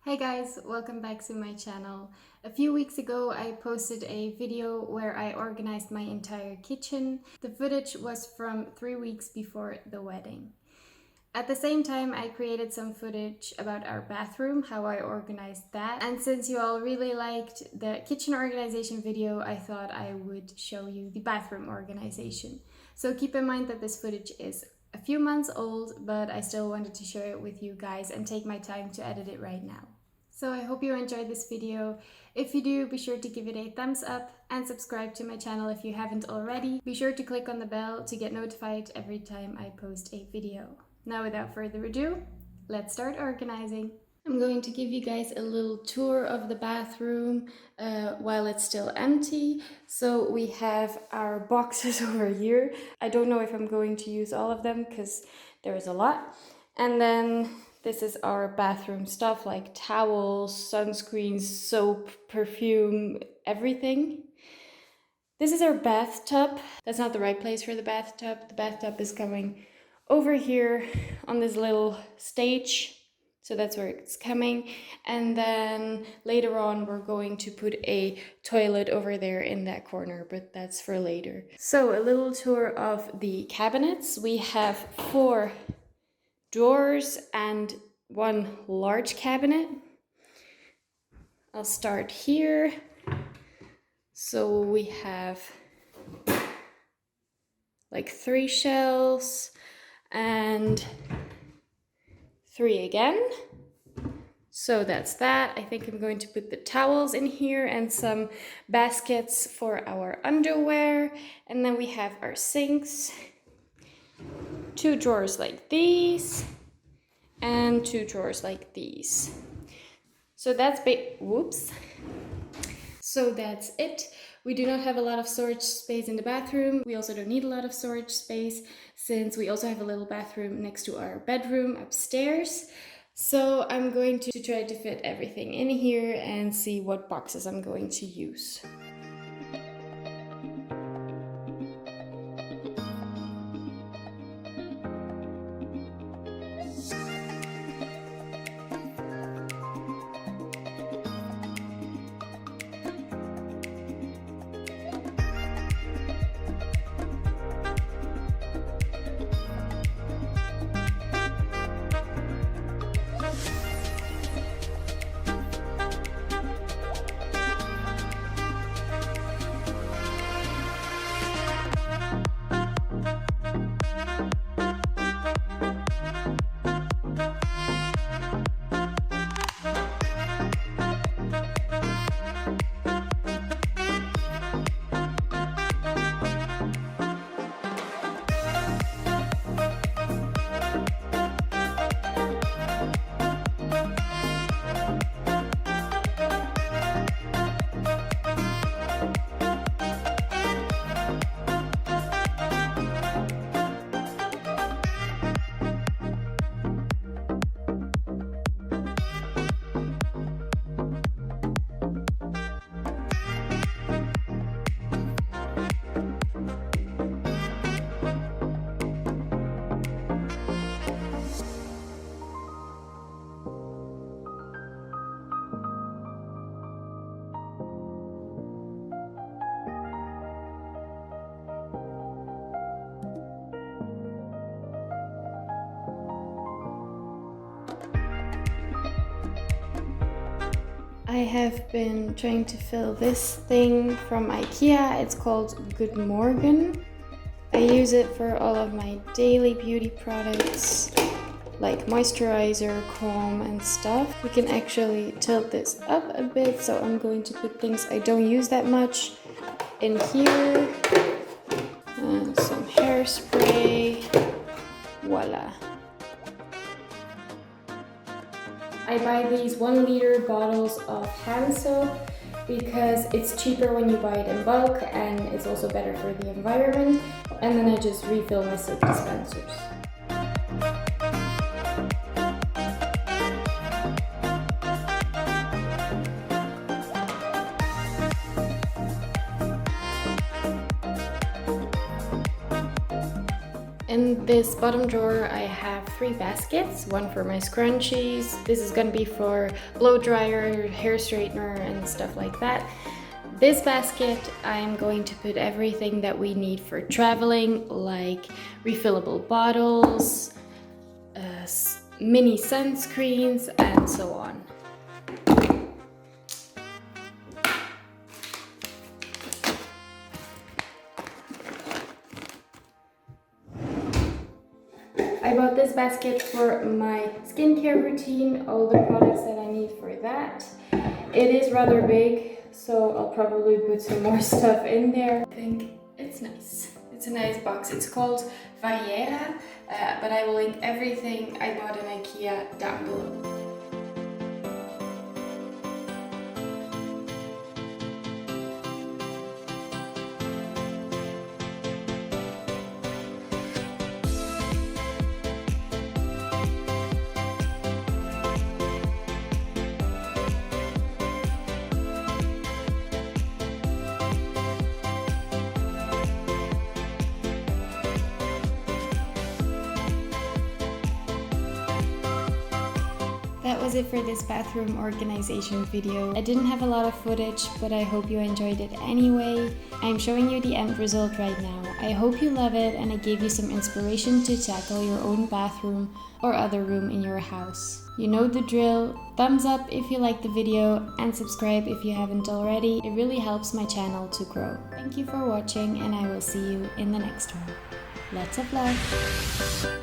Hey guys, welcome back to my channel. A few weeks ago I posted a video where I organized my entire kitchen. The footage was from 3 weeks before the wedding. At the same time I created some footage about our bathroom, how I organized that. And since you all really liked the kitchen organization video, I thought I would show you the bathroom organization. So keep in mind that this footage is a few months old, but I still wanted to share it with you guys and take my time to edit it right now. So I hope you enjoyed this video. If you do, be sure to give it a thumbs up and subscribe to my channel if you haven't already. Be sure to click on the bell to get notified every time I post a video. Now without further ado, let's start organizing. I'm going to give you guys a little tour of the bathroom while it's still empty. So we have our boxes over here. I don't know if I'm going to use all of them because there is a lot. And then this is our bathroom stuff like towels, sunscreens, soap, perfume, everything. This is our bathtub. That's not the right place for the bathtub. The bathtub is coming over here on this little stage. So that's where it's coming. And then later on, we're going to put a toilet over there in that corner, but that's for later. So a little tour of the cabinets. We have 4 drawers and 1 large cabinet. I'll start here. So we have like 3 shelves and 3 again. So that's that. I think I'm going to put the towels in here and some baskets for our underwear. And then we have our sinks, 2 drawers like these, and 2 drawers like these. So that's So that's it. We do not have a lot of storage space in the bathroom. We also don't need a lot of storage space since we also have a little bathroom next to our bedroom upstairs. So I'm going to try to fit everything in here and see what boxes I'm going to use. I have been trying to fill this thing from IKEA. It's called Good Morgen. I use it for all of my daily beauty products like moisturizer, comb and stuff. We can actually tilt this up a bit, so I'm going to put things I don't use that much in here. Some hairspray. Voila. I buy these 1 liter bottles of hand soap because it's cheaper when you buy it in bulk and it's also better for the environment. And then I just refill my soap dispensers. In this bottom drawer I have 3 baskets, one for my scrunchies. This is gonna be for blow dryer, hair straightener and stuff like that. This basket I'm going to put everything that we need for traveling, like refillable bottles, mini sunscreens and so on. I bought this basket for my skincare routine, all the products that I need for that. It is rather big, so I'll probably put some more stuff in there. I think it's nice. It's a nice box. It's called Vaiera, but I will link everything I bought in IKEA down below. That was it for this bathroom organization video. I didn't have a lot of footage, but I hope you enjoyed it anyway. I'm showing you the end result right now. I hope you love it and it gave you some inspiration to tackle your own bathroom or other room in your house. You know the drill. Thumbs up if you liked the video and subscribe if you haven't already. It really helps my channel to grow. Thank you for watching and I will see you in the next one. Lots of love.